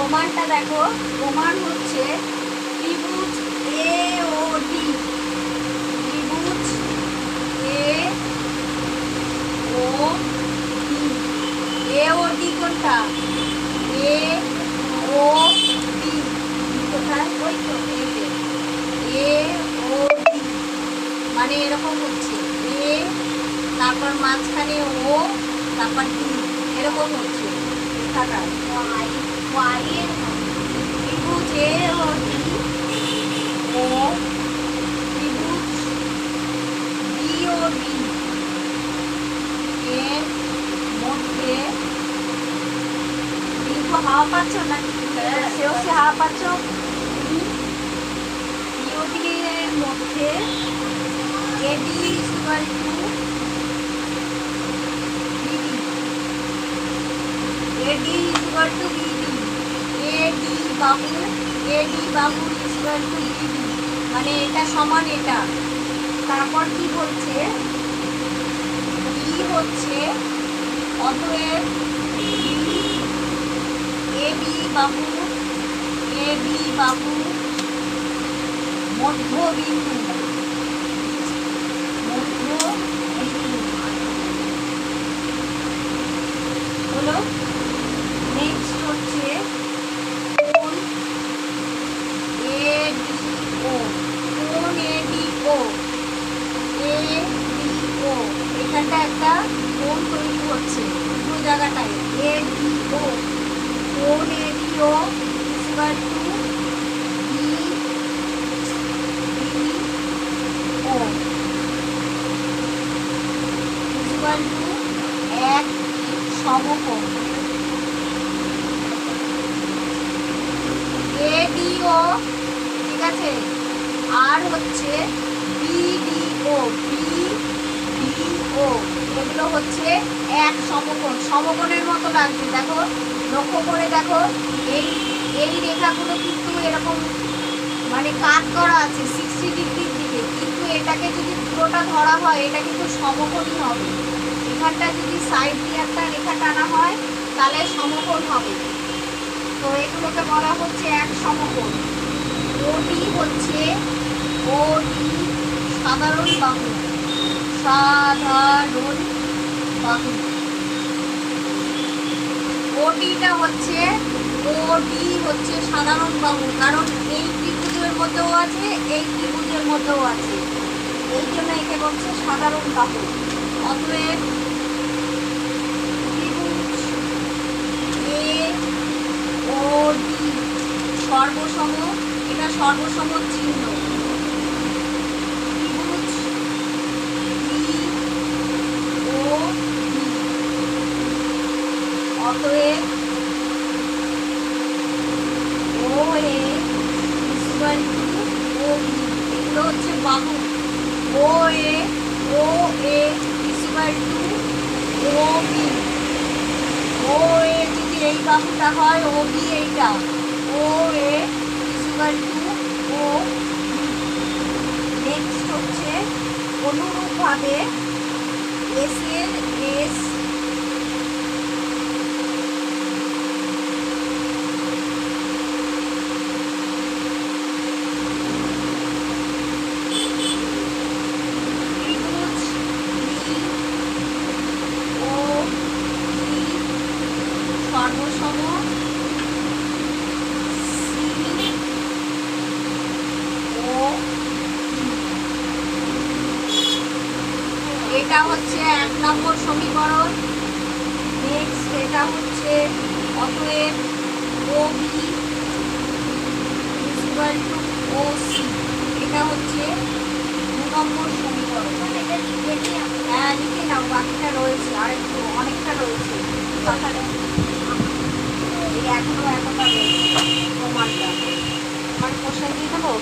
প্রমাণটা দেখো। প্রমাণ হচ্ছে ত্রিভুজ এ ও ডি। ত্রিভুজ এ ও ডি। এ ও ডি কোনটা? এ ও ডি কোথায়? ওই তো এ ও ডি মানে এরকম হচ্ছে এ, তারপর মাঝখানে ও, তারপর ডি, এরকম হচ্ছে লেখাটা। ত্রিভুজ এ ও ডি ও ত্রিভুজ ডি ও ডি এর মধ্যে দীর্ঘ হাওয়া পাচ্ছ নাকি? সেও সে হাওয়া পাচ্ছ। ডিওডি এর মধ্যে AD equal to BD. AD equal to BD. AD বাহু, এডি বাহু ইকুয়াল টু বিডি মানে এটা সমান এটা। তারপর কি বলছে? ডি হচ্ছে অতএব এবি বাহু, এবি বাহু মধ্যবিন্দু, মধ্যবিন্দু হলো। নেক্সট হচ্ছে কোণ এডিও। কোণ এডিও, এডিও এখানটা একটা কোণ তৈরি হচ্ছে পুরো জায়গাটায়। এডিও, কোণ ADO equal to BDO equal to এক সমকোণ। এডিও ঠিক আছে, আর হচ্ছে বিডিও, বিডিও এগুলো হচ্ছে এক সমকোণ। সমকোণের মতো লাগছে দেখো, লক্ষ্য করে দেখো। এই এই রেখাগুলো কিন্তু এরকম মানে কাট করা আছে 60 ডিগ্রির দিকে, কিন্তু এটাকে যদি পুরোটা ধরা হয় এটা কিন্তু সমকোণই হবে। এখানটা যদি সাইড দিয়ে একটা রেখা টানা হয় তাহলে সমকোণ হবে। তো এগুলোকে বলা হচ্ছে এক সমকোণ। ওডি হচ্ছে, ওডি সাধারণ বাহু, সাধারণ বাহু। ওডিটা হচ্ছে, ওডি হচ্ছে সাধারণ বাহু, কারণ এই ত্রিভুজের মধ্যেও আছে, এই ত্রিভুজের মধ্যেও আছে, এই জন্য একে বলছে সাধারণ বাহু। অতএব ত্রিভুজ এ ও ডি সর্বসম, এটা সর্বসম চিহ্ন। ত্রিভুজ ডি ও ডি অতএব O A equal to O B, এগুলো হচ্ছে বাহু। O A, O A equal to O B. O A যদি এই বাহুটা হয়, ও বি এইটা, O A equal to O B. Next হচ্ছে অনুরূপভাবে এস এর এস ত্রিভুজ বি ও সি সর্বসম সি ও এটা হচ্ছে 1 নম্বর সমীকরণ। নেক্সট এটা হচ্ছে অতএব O B equal to O C, এটা হচ্ছে 2 নম্বর সমীকরণ। হ্যাঁ লিখে নাও, বাকিটা রয়েছে আর একটু অনেকটা রয়েছে। এই এখনো এতটা রয়েছে প্রমাণটা। আমার কোশ্চেন দিয়ে দেবো।